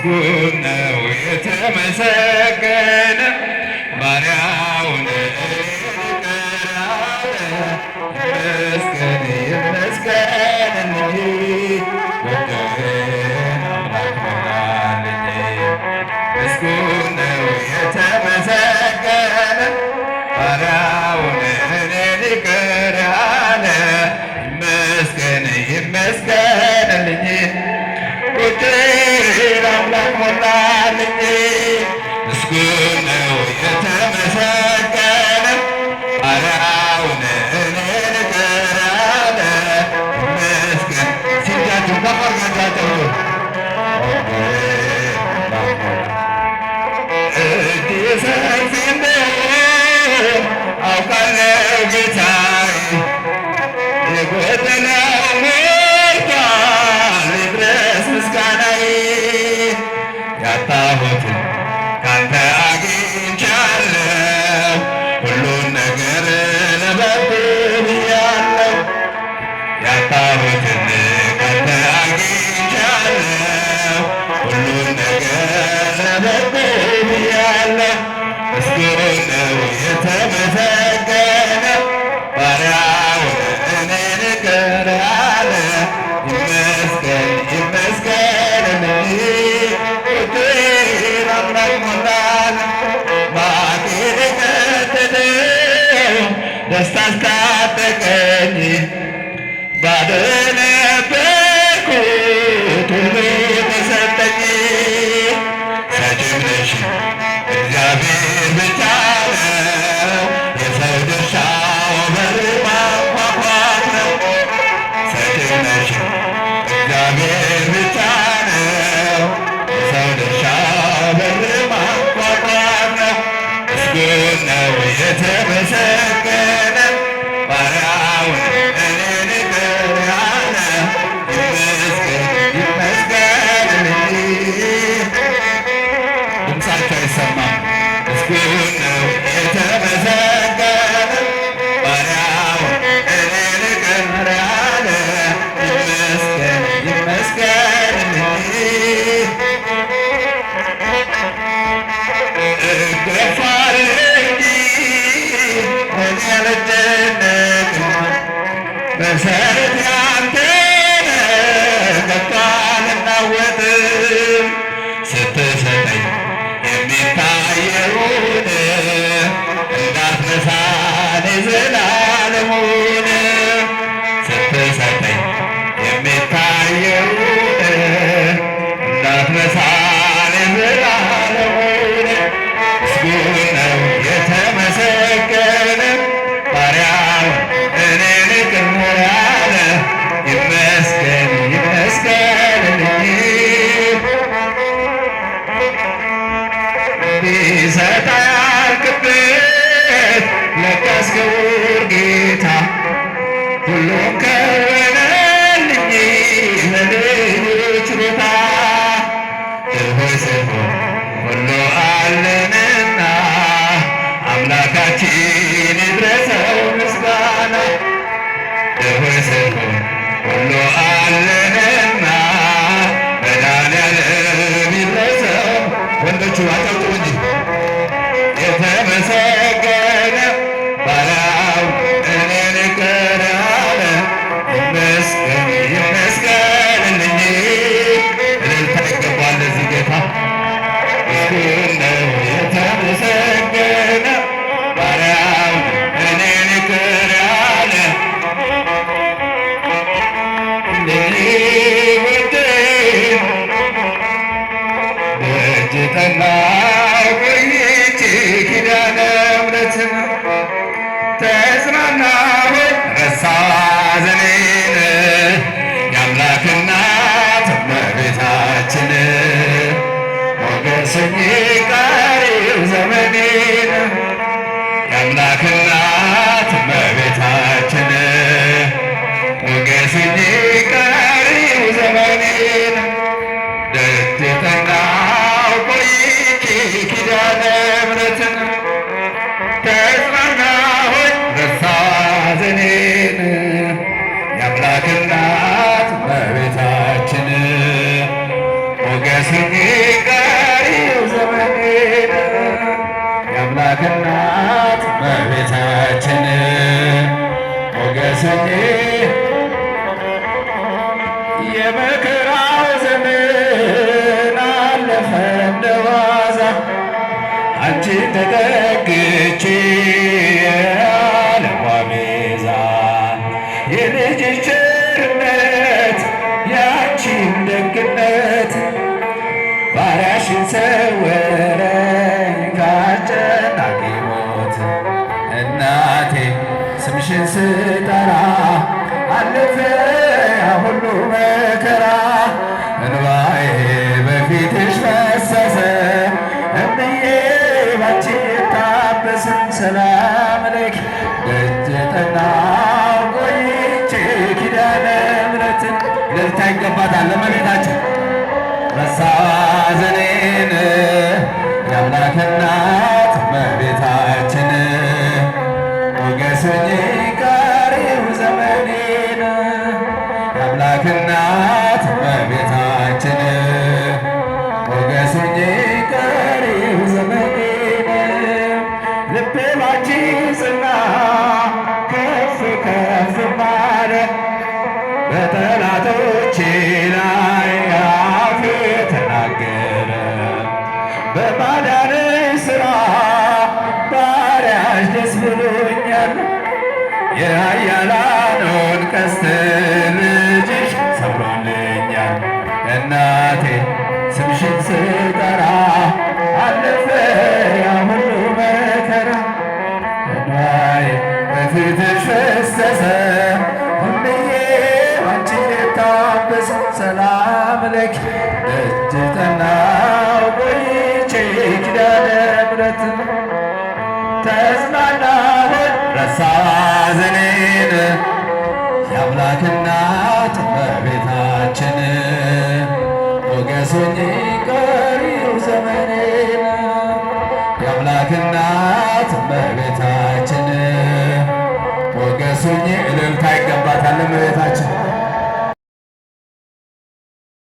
ምስጉን ነው የተመሰገነ ባሪያውን ይቅር አለ። ይመስገን ይመስገንልኝ በደሌን አምላክ ሞላልኝ። ምስጉን ነው የተመሰገነ ባሪያውን ይቅር አለ። ይመስገን ይመስገንልኝ ቁጥር አምላክ ሞላልኝ። ምስጉን ነው የተመሰገነ ባሪያውን ይቅር አለ። ይመስገን ሲጃችሁ ተቆርጋጃቸው እጅ ሰፊ እንደሆን አውቃለሁ ጌታዬ የጎደለው ሞልቷል ይድረስ ምስጋናዬ። ያጣሁትን ካንተ አግኝቻለሁ ሁሉን ነገር ለበጎ ብያለሁ። ያጣሁትን ካንተ አግኝቻለሁ ሁሉን ነገር ለበጎ ብያለሁ። ምስጉን ነው የተመሰገነ ባሪያውን እኔን ይቅር አለ። ይመስገን ይመስገንልኝ ቁጥር አምላክ ሞላልኝ። ማቄን ቀደደው ደስታ አስታጠቀኝ ባዶ ነበርኩት ሁሉ ተሰጠኝ። ሰጪው ነሽ እግዚአብሔር ብቻ ነው የሰው ድርሻው በር ማንኳኳት ነው። ሰጪው ነሽ እግዚአብሔር ብቻ ነው የሰው ድርሻው በር ማንኳኳት ነው። ምስጉን ነው የተመሰገነ ባሪያውን እኔን ይቅር አለ። ይመስገን ይመስገንልኝ ድምፃቸው አይሰማም። ምስጉን ነው የተመሰገነ ባሪያውን እኔን ይቅር አለ። ይመስገን ይመስገንልኝ እገፋለሁ እንጂ እኔ አልጨነቅም። መሰረት ያንተ ነህ ከቶ አልናወጥም። ስትሰጠኝ የሚታየውን እንዳትረሳኝ ዘላለሙን። ስትሰጠኝ የሚታየውን እንዳትረሳኝ ዘላለሙን። ምስጉን ነው የተመሰገነ ባሪያውን እኔን ይቅር አለ። ይመስገን ይመስገንልኝ ቢሰጥ አያልቅበት ለካስ ክቡር ጌታ ሁሉም ከወነልኝ ለልዩ ችሮታ። ድሆች ስንሆን ሁሉ አለንና አምላካችን ይድረሰው ምስጋና። ድሆች ስንሆን ሁሉ አለንና መድኃኒዓለም ይድረሰው። ወንዶቹ አጨብጭቡ እንጂ የተመሰገነ ባሪያውን እኔን ይቅር አለ። ይመስገን ይመስገንልኝ እልልታ ይገባል ለዚህ ጌታ። ምስጉን ነው የተመሰገነ ባሪያውን እኔን ይቅር አለ። ደጅ ጠናሁ ቆይቼ ኪዳነ ምሕረትን ተጽናናሁ ረሳሁ ሐዘኔን። የአምላክ እናት እመቤታችን ሞገስኝ ቀሪው ዘመኔን። የአምላክ እናት እመቤታችን ሞገስኝ ቀሪው ዘመኔን። ደጅ ጠናሁ ቆይቼ ኪዳነ ምሕረትን ተጽናናሁ ረሳሁ ሐዘኔን። የአምላክ እናት እመቤታችን ሞገስኝ ሞገሰኝ የመከራው ዘመን አለፈ እንደ ዋዛ አንቺን ተጠግቼ የዓለሟ ቤዛ የልጅሽ ቸርነት ያንቺን ደግነት ባሪያሽን ሰወረኝ ከአስጨናቂ ሞት እናቴ ስምሽን ስጠራ አለፈ ያ ሁሉ መከራ እንባዬ በፊትሽ ፈሰሰ እምዬ ባንቺ ታበሰ ሰላም ለኪ ደጅ ጠናሁ ቆይቼ ኪዳነ ምሕረትን እልልታ ይገባታል ለእመቤታችን ረሳሁ ሐዘኔን የአምላክ እናት እመቤታችን ሞገስኝ ቀሪው ዘመኔን የአምላክ እናት እመቤታችን ሞገስኝ ቀሪው ዘመኔን ልቤ ባንቺ ጸና ከፍ ከፍ አለ በጠላቶቼ ላይ አፌ ተናገረ በማዳንሽ ሥራ ባሪያሽ ደስ ብሎኛል የኃያላኑን ቀስት ልጅሽ ሰብሮልኛል እናቴ ስምሽን ስጠራ አለፈ ያ ሁሉ መከራ እንባዬ በፊትሽ ፈሰሰ እምዬ ባንቺ ታበሰ ሰላም ለኪ ደጅ ጠናሁ ቆይቼ ኪዳነ ምሕረትን ተጽናናሁኝ ረሳሁ ሐዘኔን የአምላክ እናት እመቤታችን ሞገሱኝ ቀሪው ዘመኔን የአምላክ እናት እመቤታችን ሞገሱኝ እልልታ ይገባታል እመቤታችን